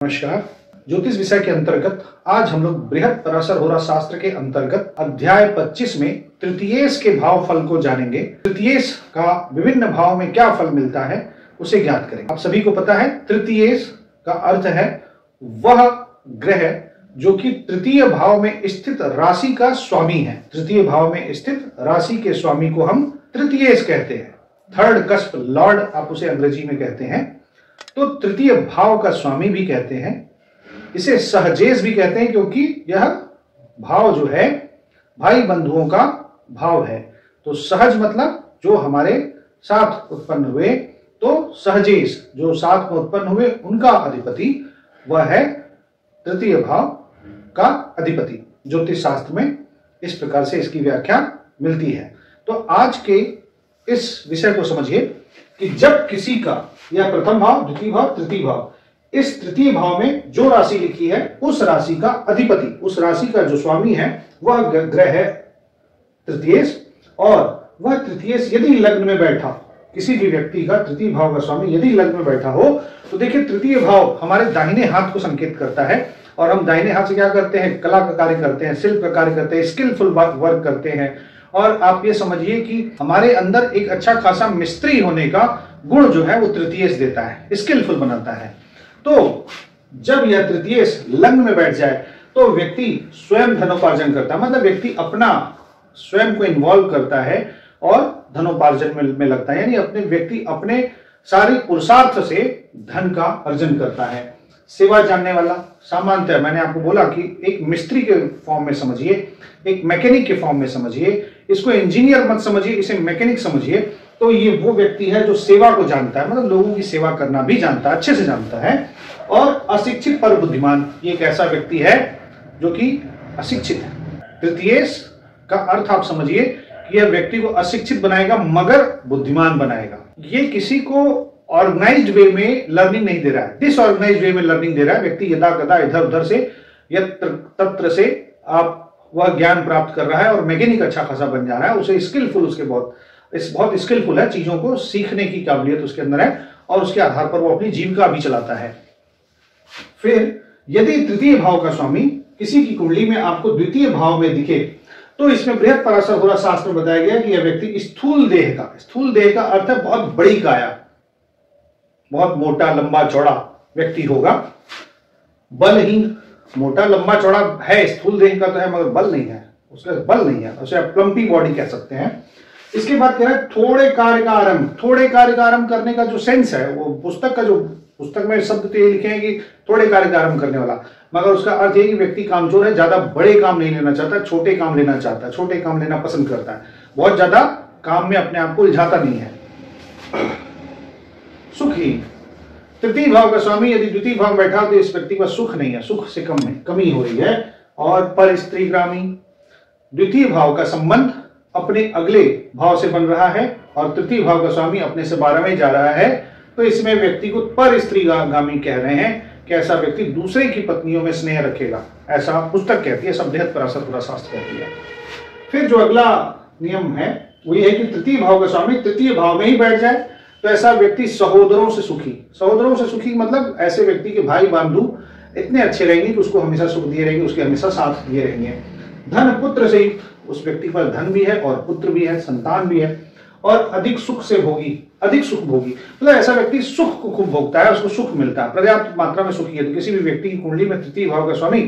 नमस्कार। ज्योतिष विषय के अंतर्गत आज हम लोग बृहत पराशर होरा शास्त्र के अंतर्गत अध्याय 25 में तृतीयेश के भाव फल को जानेंगे। तृतीयेश का विभिन्न भाव में क्या फल मिलता है उसे ज्ञात करेंगे। आप सभी को पता है तृतीयेश का अर्थ है वह ग्रह जो कि तृतीय भाव में स्थित राशि का स्वामी है। तृतीय भाव में स्थित राशि के स्वामी को हम तृतीयेश कहते हैं। थर्ड कस्प लॉर्ड आप उसे अंग्रेजी में कहते हैं। तो तृतीय भाव का स्वामी भी कहते हैं। इसे सहजेश भी कहते हैं क्योंकि यह भाव जो है भाई बंधुओं का भाव है। तो सहज मतलब जो हमारे साथ उत्पन्न हुए, तो सहजेश जो साथ में उत्पन्न हुए उनका अधिपति वह है तृतीय भाव का अधिपति। ज्योतिष शास्त्र में इस प्रकार से इसकी व्याख्या मिलती है। तो आज के इस विषय को समझिए कि जब किसी का यह प्रथम भाव, द्वितीय भाव, तृतीय भाव, इस तृतीय भाव में जो राशि लिखी है उस राशि का अधिपति, उस राशि का जो स्वामी है वह ग्रह है तृतीयेश। और वह तृतीयेश यदि लग्न में बैठा, किसी भी व्यक्ति का तृतीय भाव का स्वामी यदि लग्न में बैठा हो तो देखिए तृतीय भाव हमारे दाहिने हाथ को संकेत करता है। और हम दाहिने हाथ से क्या करते हैं? कला का कार्य करते हैं, शिल्प का कार्य करते हैं, स्किलफुल वर्क करते हैं। और आप ये समझिए कि हमारे अंदर एक अच्छा खासा मिस्त्री होने का गुण जो है वो तृतीयेश देता है, स्किलफुल बनाता है। तो जब यह तृतीयेश लग्न में बैठ जाए तो व्यक्ति स्वयं धनोपार्जन करता है, मतलब व्यक्ति अपना स्वयं को इन्वॉल्व करता है और धनोपार्जन में लगता है, यानी अपने व्यक्ति अपने सारी पुरुषार्थ से धन का अर्जन करता है। सेवा जानने वाला सामान्यतः मैंने आपको बोला कि एक मिस्त्री के फॉर्म में समझिए, एक मैकेनिक के फॉर्म में समझिए, इसको इंजीनियर मत समझिए, इसे मैकेनिक समझिए। तो ये वो व्यक्ति है जो सेवा को जानता है, मतलब लोगों की सेवा करना भी जानता है, अच्छे से जानता है। और अशिक्षित पर बुद्धिमान, ये एक ऐसा व्यक्ति है जो कि अशिक्षित है। तृतीयेश का अर्थ आप समझिए कि यह व्यक्ति को अशिक्षित बनाएगा मगर बुद्धिमान बनाएगा। ये किसी को ऑर्गेनाइज्ड वे में लर्निंग नहीं दे रहा है, डिसऑर्गेनाइज्ड वे में लर्निंग दे रहा है। व्यक्ति यदा कदा इधर उधर से यत्र तत्र से आप वह ज्ञान प्राप्त कर रहा है और मैकेनिक अच्छा खासा बन जा रहा है। उसे स्किलफुल, उसके बहुत स्किलफुल है, चीजों को सीखने की काबिलियत उसके अंदर है और उसके आधार पर वो अपनी जीविका भी चलाता है। फिर यदि तृतीय भाव का स्वामी किसी की कुंडली में आपको द्वितीय भाव में दिखे तो इसमें बृहत पराशर होरा शास्त्र में बताया गया कि यह व्यक्ति स्थूल देह का अर्थ है बहुत बड़ी काया, बहुत मोटा लंबा चौड़ा व्यक्ति होगा। बलहीन, मोटा लंबा चौड़ा है, स्थूल देह का तो है मगर बल नहीं है, उसका बल नहीं है, उसे आप प्लम्पी बॉडी कह सकते हैं। इसके बाद कह रहे हैं थोड़े कार्य का आरंभ करने का जो सेंस है, वो पुस्तक में शब्द तो ये लिखे हैं कि थोड़े कार्य का आरंभ करने वाला, मगर उसका अर्थ है कि व्यक्ति कामचोर है, ज्यादा बड़े काम नहीं लेना चाहता, छोटे काम लेना चाहता है, छोटे काम लेना पसंद करता है, बहुत ज्यादा काम में अपने आप को उलझाता नहीं है। सुखी, तृतीय भाव का स्वामी यदि द्वितीय भाव में बैठा तो इस व्यक्ति का सुख नहीं है, सुख से कमी हो रही है। और पर स्त्रीग्रामी, द्वितीय भाव का संबंध अपने अगले भाव से बन रहा है और तृतीय भाव का स्वामी अपने से 12वें जा रहा है, तो इसमें व्यक्ति को पर स्त्रीगामी कह रहे हैं कि ऐसा व्यक्ति दूसरे की पत्नियों में स्नेह रखेगा, ऐसा पुस्तक कहती है, सब बृहत पराशर होरा शास्त्र कहती है। फिर जो अगला नियम है वो ये है कि तृतीय भाव का स्वामी तृतीय भाव में ही बैठ जाए तो ऐसा व्यक्ति सहोदरों से सुखी मतलब ऐसे व्यक्ति के भाई बंधु इतने अच्छे रहेंगे कि उसको हमेशा सुख दिए रहेंगे, उसके हमेशा साथ दिए रहेंगे। धन पुत्र से युक्त, उस व्यक्ति पर धन भी है और पुत्र भी है, संतान भी है। और अधिक सुख भोगी मतलब ऐसा व्यक्ति सुख को खूब भोगता है, उसको सुख मिलता है, पर्याप्त मात्रा में सुखी है। तो किसी भी व्यक्ति की कुंडली में तृतीय भाव का स्वामी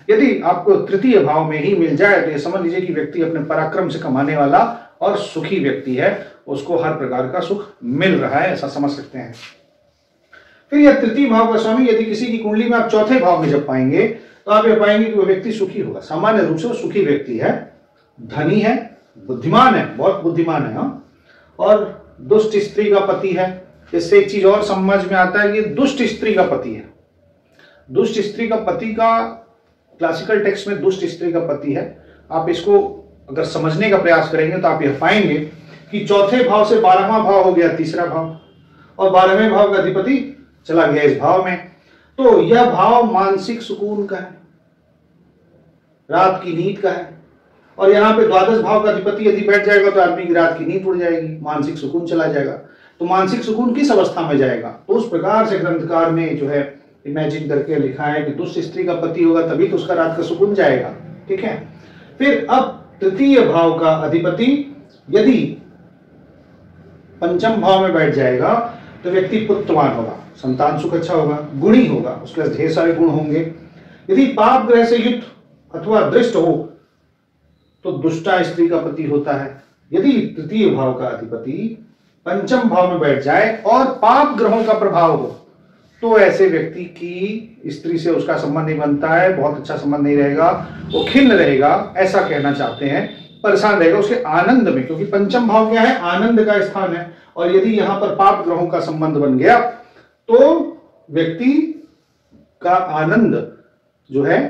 यदि आपको तृतीय भाव में ही मिल जाए तो ये समझ लीजिए कि व्यक्ति अपने पराक्रम से कमाने वाला और सुखी व्यक्ति है, उसको हर प्रकार का सुख मिल रहा है, ऐसा समझ सकते हैं। फिर यह तृतीय भाव का स्वामी यदि किसी की कुंडली में आप चौथे भाव में जब पाएंगे तो आप ये पाएंगे कि वो व्यक्ति सुखी होगा। सामान्य रूप से वो सुखी व्यक्ति है, धनी है, बुद्धिमान है, बहुत बुद्धिमान है। और दुष्ट स्त्री का पति है। इससे एक चीज और समझ में आता है कि दुष्ट स्त्री का पति है। दुष्ट स्त्री का पति का क्लासिकल टेक्स्ट में दुष्ट स्त्री का पति है। आप इसको अगर समझने का प्रयास करेंगे तो आप यह पाएंगे कि चौथे भाव से 12वां भाव हो गया तीसरा भाव और 12वें भाव का अधिपति चला गया इस भाव में। तो यह भाव मानसिक सुकून का है, रात की नींद का है। और यहाँ पे द्वादश भाव का अधिपति यदि बैठ जाएगा तो आदमी की रात की नींद उड़ जाएगी, मानसिक सुकून चला जाएगा। तो मानसिक सुकून किस अवस्था में जाएगा? तो उस प्रकार से ग्रंथकार ने जो है इमेजिन करके लिखा है कि दुष्ट स्त्री का पति होगा तभी तो उसका रात का सुकून जाएगा। ठीक है, फिर अब तृतीय भाव का अधिपति यदि पंचम भाव में बैठ जाएगा तो व्यक्ति पुत्रवान होगा, संतान सुख अच्छा होगा, गुणी होगा, उसके पास ढेर सारे गुण होंगे। यदि पाप ग्रह से युक्त अथवा दृष्ट हो तो दुष्टा स्त्री का पति होता है। यदि तृतीय भाव का अधिपति पंचम भाव में बैठ जाए और पाप ग्रहों का प्रभाव हो तो ऐसे व्यक्ति की स्त्री से उसका संबंध नहीं बनता है, बहुत अच्छा संबंध नहीं रहेगा, वो खिन्न रहेगा, ऐसा कहना चाहते हैं, परेशान रहेगा उसके आनंद में, क्योंकि पंचम भाव क्या है, आनंद का स्थान है। और यदि यहां पर पाप ग्रहों का संबंध बन गया तो व्यक्ति का आनंद जो है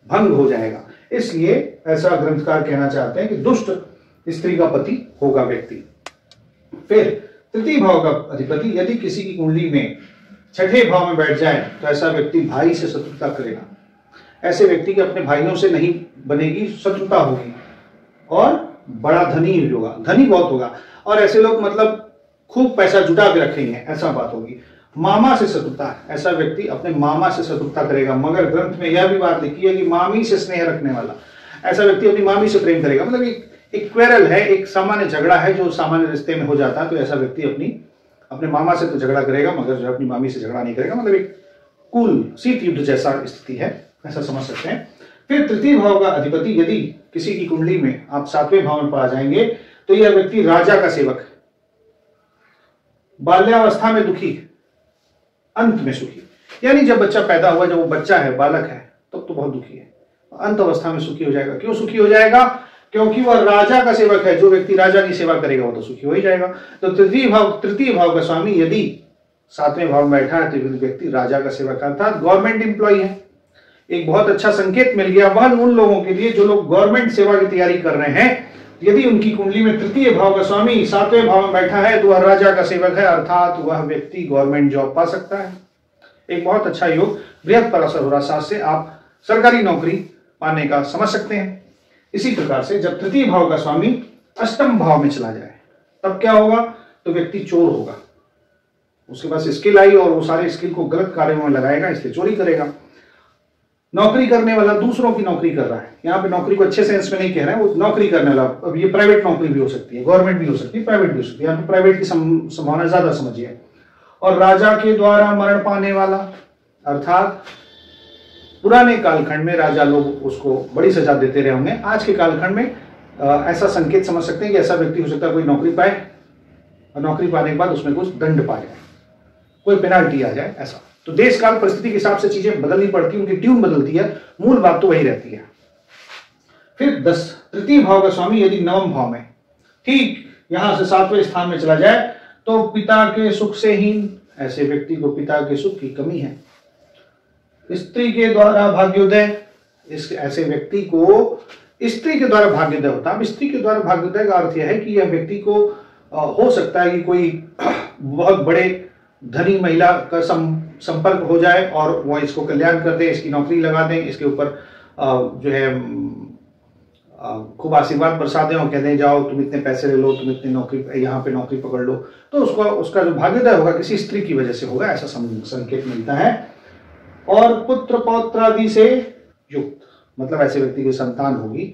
भंग हो जाएगा। इसलिए ऐसा ग्रंथकार कहना चाहते हैं कि दुष्ट स्त्री का पति होगा व्यक्ति। फिर तृतीय भाव का अधिपति यदि किसी की कुंडली में छठे भाव में बैठ जाए तो ऐसा व्यक्ति भाई से शत्रुता करेगा। ऐसे व्यक्ति के अपने भाइयों से नहीं बनेगी, शत्रुता होगी और बड़ा धनी होगा, धनी बहुत होगा, और ऐसे लोग मतलब खूब पैसा जुटा के रखेंगे, ऐसा बात होगी। मामा से शत्रुता, ऐसा व्यक्ति अपने मामा से शत्रुता करेगा, मगर ग्रंथ में यह भी बात लिखी है कि मामी से स्नेह रखने वाला, ऐसा व्यक्ति अपनी मामी से प्रेम करेगा। मतलब एक क्वेरल है, एक सामान्य झगड़ा है जो सामान्य रिश्ते में हो जाता है, तो ऐसा व्यक्ति अपने मामा से तो झगड़ा करेगा मगर जो अपनी मामी से झगड़ा नहीं करेगा। मतलब एक कूल शीत युद्ध जैसा स्थिति है, ऐसा समझ सकते हैं। फिर तृतीय भाव का अधिपति यदि किसी की कुंडली में आप सातवें भाव में पा जाएंगे तो यह व्यक्ति राजा का सेवक है, बाल्यावस्था में दुखी, अंत में सुखी। यानी जब बच्चा पैदा हुआ, जब वो बच्चा है, बालक है, तब तो बहुत दुखी है, अंत अवस्था में सुखी हो जाएगा। क्यों सुखी हो जाएगा? क्योंकि वह राजा का सेवक है। जो व्यक्ति राजा की सेवा करेगा वो तो सुखी हो ही जाएगा। तो तृतीय भाव का स्वामी यदि सातवें भाव में बैठा है तो व्यक्ति राजा का सेवक अर्थात गवर्नमेंट एम्प्लॉय है। एक बहुत अच्छा संकेत मिल गया वह उन लोगों के लिए जो लोग गवर्नमेंट सेवा की तैयारी कर रहे हैं। यदि उनकी कुंडली में तृतीय भाव का स्वामी सातवें भाव में बैठा है तो वह राजा का सेवक है, अर्थात वह व्यक्ति गवर्नमेंट जॉब पा सकता है। एक बहुत अच्छा योग बृहत पराशर होरा शास्त्र से आप सरकारी नौकरी पाने का समझ सकते हैं। इसी प्रकार से जब तृतीय भाव का स्वामी अष्टम भाव में चला जाए तब क्या होगा? तो व्यक्ति चोर होगा, उसके पास स्किल आई और वो सारे स्किल को गलत कार्यों में लगाएगा, इसलिए चोरी करेगा। नौकरी करने वाला दूसरों की नौकरी कर रहा है, यहाँ पे नौकरी को अच्छे सेंस में नहीं कह रहे हैं, वो नौकरी करने वाला, अब ये प्राइवेट नौकरी भी हो सकती है, गवर्नमेंट भी हो सकती है, प्राइवेट भी हो सकती है, यहाँ पे प्राइवेट की संभावना ज्यादा समझिए। और राजा के द्वारा मरण पाने वाला, अर्थात पुराने कालखंड में राजा लोग उसको बड़ी सजा देते रहे होंगे, आज के कालखंड में ऐसा संकेत समझ सकते हैं कि ऐसा व्यक्ति हो सकता है कोई नौकरी पाए और नौकरी पाने के बाद उसमें कुछ दंड पा जाए, कोई पेनाल्टी आ जाए, ऐसा। तो देश काल परिस्थिति के हिसाब से चीजें बदलनी पड़ती है, उनकी ट्यून बदलती है, मूल बात तो वही रहती है। फिर तृतीय भाव का स्वामी यदि नवम भाव में ठीक यहां से सातवें स्थान में चला जाए तो पिता के सुख से हीन, ऐसे व्यक्ति को पिता के सुख की कमी है। स्त्री के द्वारा भाग्योदय, ऐसे व्यक्ति को स्त्री के द्वारा भाग्योदय होता है। अब स्त्री के द्वारा भाग्योदय का अर्थ यह है कि यह व्यक्ति को हो सकता है कि कोई बहुत बड़े धनी महिला का संपर्क हो जाए और वह इसको कल्याण कर दे, इसकी नौकरी लगा दें, इसके ऊपर जो है खूब आशीर्वाद बरसा दें और कह दें जाओ तुम इतने पैसे ले लो, तुम इतनी नौकरी यहाँ पे नौकरी पकड़ लो, तो उसका जो भाग्योदय होगा किसी स्त्री की वजह से होगा, ऐसा संकेत मिलता है। और पुत्र पौत्र आदि से युक्त, मतलब ऐसे व्यक्ति की संतान होगी,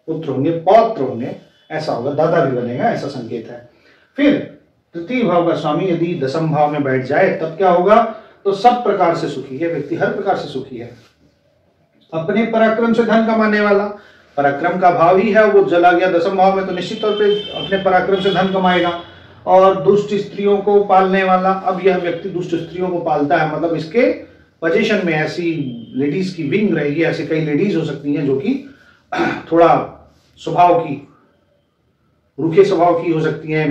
पुत्र होंगे, पौत्र होंगे, ऐसा होगा, दादा भी बनेगा, ऐसा संकेत है। फिर तृतीय भाव का स्वामी यदि दसम भाव में बैठ जाए तब क्या होगा? तो सब प्रकार से सुखी है, व्यक्ति हर प्रकार से सुखी है। अपने पराक्रम से धन कमाने वाला, पराक्रम का भाव ही है, वो चला गया दसम भाव में तो निश्चित तौर पे अपने पराक्रम से धन कमाएगा। और दुष्ट स्त्रियों को पालने वाला, अब यह व्यक्ति दुष्ट स्त्रियों को पालता है, मतलब इसके पोजीशन में ऐसी लेडीज की विंग रहेगी, ऐसी कई लेडीज हो सकती हैं जो कि थोड़ा स्वभाव की, रूखे स्वभाव की हो सकती हैं,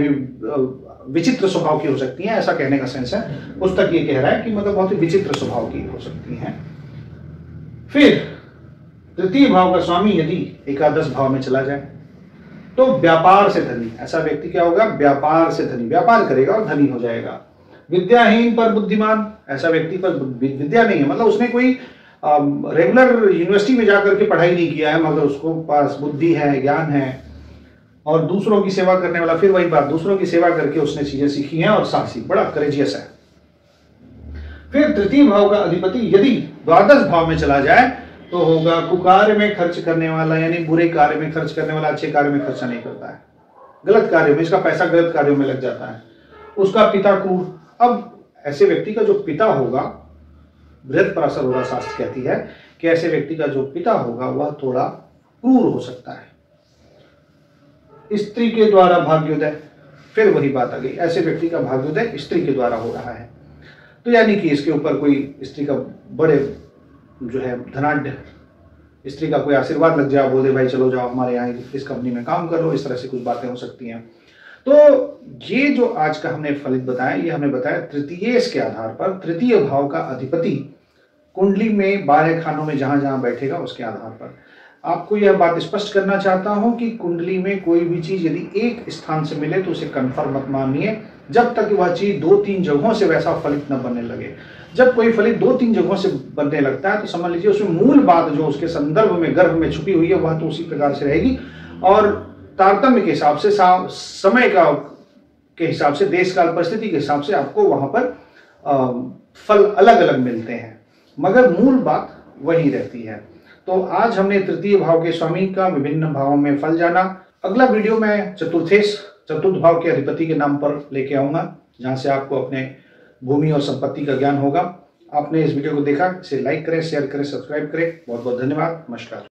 विचित्र स्वभाव की हो सकती हैं, ऐसा कहने का सेंस है। पुस्तक ये कह रहा है कि मतलब बहुत ही विचित्र स्वभाव की हो सकती हैं। फिर तृतीय भाव का स्वामी यदि एकादश भाव में चला जाए तो व्यापार से धनी, ऐसा व्यक्ति क्या होगा? व्यापार से धनी, व्यापार करेगा और धनी हो जाएगा। विद्याहीन पर बुद्धिमान, ऐसा व्यक्ति पर विद्या नहीं है, मतलब उसने कोई रेगुलर यूनिवर्सिटी में जाकर के पढ़ाई नहीं किया है, मगर उसको पास बुद्धि है, ज्ञान है और दूसरों की सेवा करने वाला। फिर वही बात, दूसरों की सेवा करके उसने चीजें सीखी हैं और साहसी, बड़ा करेजियस है। फिर तृतीय भाव का अधिपति यदि द्वादश भाव में चला जाए तो होगा कुकार्य में खर्च करने वाला, यानी बुरे कार्य में खर्च करने वाला, अच्छे कार्य में खर्चा नहीं करता है, गलत कार्य में, इसका पैसा गलत कार्यों में लग जाता है। उसका पिता क्रूर। अब ऐसे व्यक्ति का जो पिता होगा, बृहत्पराशर होरा शास्त्र कहती है कि ऐसे व्यक्ति का जो पिता होगा वह थोड़ा क्रूर हो सकता है। स्त्री के द्वारा भाग्योदय, फिर वही बात आ गई, ऐसे व्यक्ति का भाग्योदय स्त्री के द्वारा हो रहा है, तो यानी कि इसके ऊपर कोई स्त्री का बड़े जो है धनाढ़ स्त्री का कोई आशीर्वाद लग जाए, बोले भाई चलो जाओ हमारे यहाँ इस कंपनी में काम करो, इस तरह से कुछ बातें हो सकती हैं। तो ये जो आज का हमने फलित बताया, ये हमने बताया तृतीयेश के आधार पर, तृतीय भाव का अधिपति कुंडली में 12 खानों में जहां जहां बैठेगा उसके आधार पर। आपको यह बात स्पष्ट करना चाहता हूं कि कुंडली में कोई भी चीज यदि एक स्थान से मिले तो उसे कंफर्म मत मानिए, जब तक वह चीज 2-3 जगहों से वैसा फलित न बनने लगे। जब कोई फलित 2-3 जगहों से बनने लगता है तो समझ लीजिए उसमें मूल बात जो उसके संदर्भ में गर्भ में छुपी हुई है वह तो उसी प्रकार से रहेगी, और तारतम्य के हिसाब से, समय का के हिसाब से, देश काल परिस्थिति के हिसाब से आपको वहां पर फल अलग अलग मिलते हैं, मगर मूल बात वही रहती है। तो आज हमने तृतीय भाव के स्वामी का विभिन्न भावों में फल जाना। अगला वीडियो मैं चतुर्थ भाव के अधिपति के नाम पर लेके आऊंगा, जहां से आपको अपने भूमि और संपत्ति का ज्ञान होगा। आपने इस वीडियो को देखा, इसे लाइक करें, शेयर करें, सब्सक्राइब करें। बहुत बहुत धन्यवाद। नमस्कार।